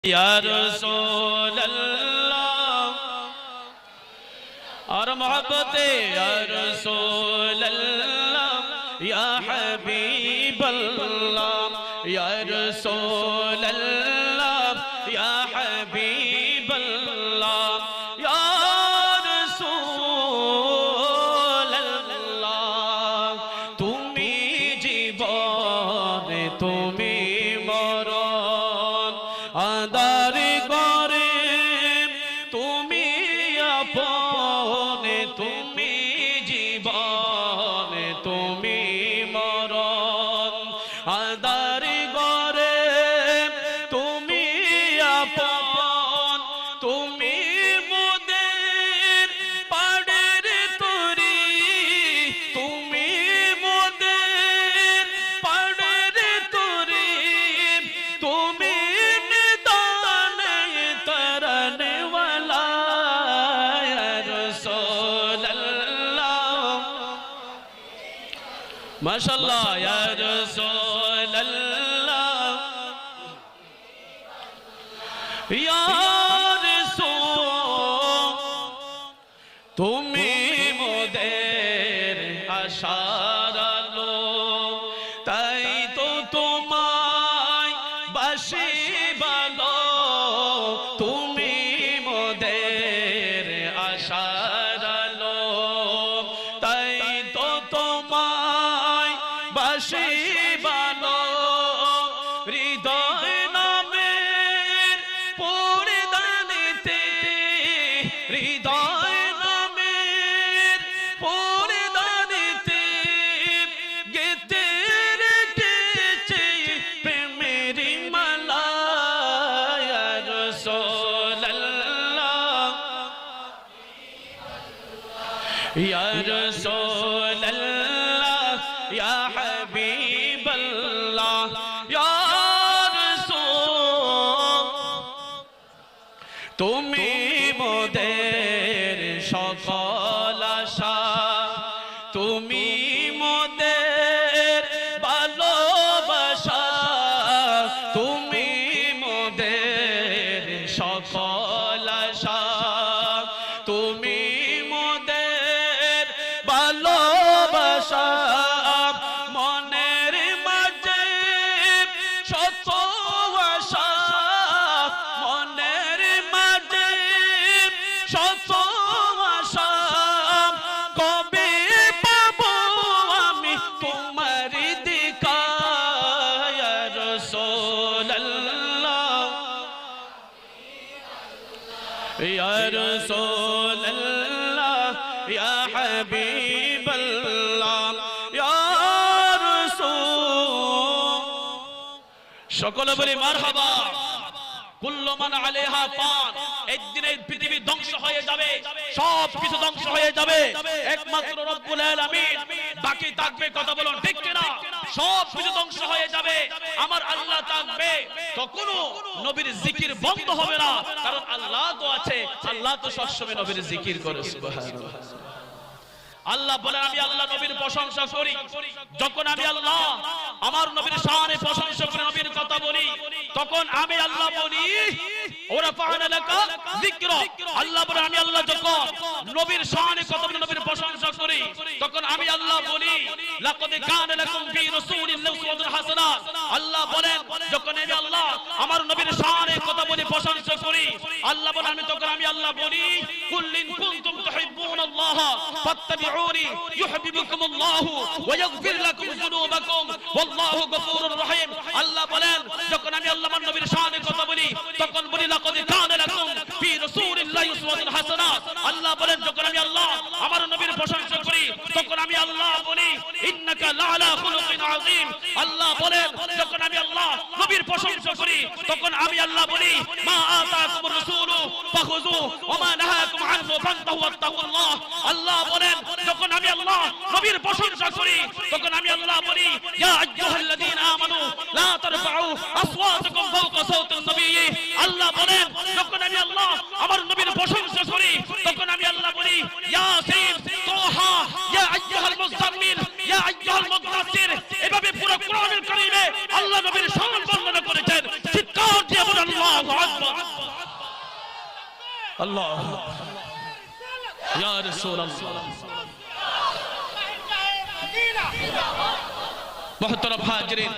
या रसूल अल्लाह और मोहब्बत या रसूल अल्लाह या हबीब अल्लाह या रसूल अल्लाह या हबीब अल्लाह या रसूल अल्लाह तुमी जीवन तुमी আদার করে তুমি আপন তুমি জীবন তুমি মরণ আদার করে তুমি আপন তুমি মোদের পাড়ের তরি তুমি মোদের পাড়ের তরি তুমি माशाअल्लाह या रसूल अल्लाह या रसूल तुमी मोदेर आशार आलो ताई तो तुम्हाय बाशी भालो तुमी मोदेर आशार आलो ताई तो तुम्हाय বাসি বানো হৃদয় নামের পরিধানিতে হৃদয় নামের পরিধানিতে গেতে রেখেছে প্রেমের মালা ইয়া রাসূলুল্লাহ ইয়া রাসূলুল্লাহ या हबीब अल्लाह या रसूल तुमी मोदेर सकल आशा तुमी मोदेर भालोबासा तुमी मोदेर सकल आशा तुमी मोदेर भालोबासा या रसूल अल्लाह या हबीब अल्लाह या रसूल সকলে বলি মারহাবা কুল্লু মান আলাইহা ফান একদিন এই পৃথিবী ধ্বংস হয়ে যাবে সব কিছু ধ্বংস হয়ে যাবে একমাত্র রব্বুল আলামিন বাকি থাকবে কথা বলুন ঠিক কি না সব কিছু ধ্বংস হয়ে যাবে আমার আল্লাহ থাকবে তখনও নবীর জিকির বন্ধ হবে না কারণ আল্লাহ তো আছে আল্লাহ তো সবসময় নবীর জিকির করে সুবহানাল্লাহ আল্লাহ বলেন আমি আল্লাহ নবীর প্রশংসা করি যখন আমি আল্লাহ আমার নবীর শানে প্রশংসা করে নবীর কথা বলি তখন আমি আল্লাহ বলি ওরা ফাআনা লাকা যিকরা আল্লাহ বলেন আমি আল্লাহ যখন নবীর শানে কথা বলি নবীর প্রশংসা করি তখন আমি আল্লাহ বলি লাকাদ কানা লাকুম ফি রাসূলিল্লাহি উসওয়াতুন হাসানাহ আল্লাহ বলেন যখন আমি আল্লাহ আমার নবীর শানে কথা বলি প্রশংসা করি আল্লাহ বলেন আমি তখন আমি আল্লাহ বলি কুল্লিন কুনতুম তুহিব্বুনাল্লাহ ফাত্তাবিউনি ইউহিব্বুকুম আল্লাহ ওয়া ইয়াগফির লাকুম যুনুবাকুম ওয়াল্লাহু গফুরুর রহিম আল্লাহ বলেন যখন আমি আল্লাহ আমার নবীর শানে কথা বলি তখন বলি লাকাদ কানা লাকুম ফি রাসূলিল্লাহি উসওয়াতুন হাসানাহ আল্লাহ বলেন যখন আমি আল্লাহ আমার নবীর প্রশংসা করি তখন আমি আল্লাহ বলি ইন্নাকা লাআলা খুলুকিন আযীম আল্লাহ বলেন যখন আমি আল্লাহ নবীর প্রশংসা করি তখন আমি আল্লাহ বলি মা আতাকুমুর রাসূলু ফাখুযু ওয়া মা নাহাকুম আনহু ফান্তাহু ওয়াত্তাকুল্লাহ আল্লাহ বলেন যখন আমি আল্লাহ নবীর প্রশংসা করি তখন আমি আল্লাহ বলি ইয়া আইয়ুহাল্লাযীনা আমানু লা তারফাউ আসওয়াতাকুম ফাওকা সাওতিন নবী আল্লাহ বলেন যখন আমি আল্লাহ আমার নবীর প্রশংসা করি তখন আমি আল্লাহ বলি ইয়াসিন তাহা ইয়া আইয়ুহাল মুযাম্মিল ইয়া আইয়ুহাল মুদাথ্থির এভাবে পুরো কোরআনুল কারীমে আল্লাহ নবীর শান বর্ণনা করেছেন চিৎকার দিয়ে বলুন আল্লাহু আকবার আকবার আল্লাহ ইয়া রাসূলুল্লাহ মুহতারাম হাজিরিন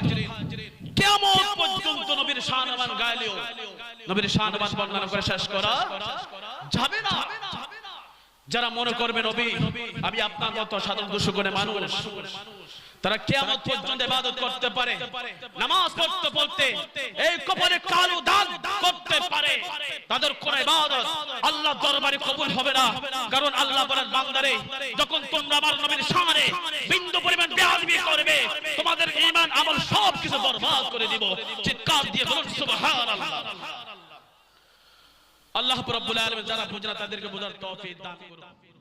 কিয়ামত পর্যন্ত নবীর শানমান গাইলেও নবীর শানমান বর্ণনা করে শেষ করা যাবে না যারা মনে করবে নবী আমি আপনার মতো সাধারণ দুশোগণে মানুষ তারা কিয়ামত পর্যন্ত ইবাদত করতে পারে নামাজ পড়তে পড়তে এই কবরে কালো দাগ করতে পারে তাদের কোন ইবাদত আল্লাহর দরবারে কবুল হবে না কারণ আল্লাহ বলেন বান্দারে যখন তোমরা আমার নবীর সামনে বিন্দু পরিমাণ বেয়াদবি করবে তোমাদের ঈমান আমল সব কিছু বরবাদ করে দিব চিৎকার দিয়ে বলুন সুবহানাল্লাহ আল্লাহ রাব্বুল আলামিন যারা বুঝনা তাদেরকে বোঝার তৌফিক দান করুন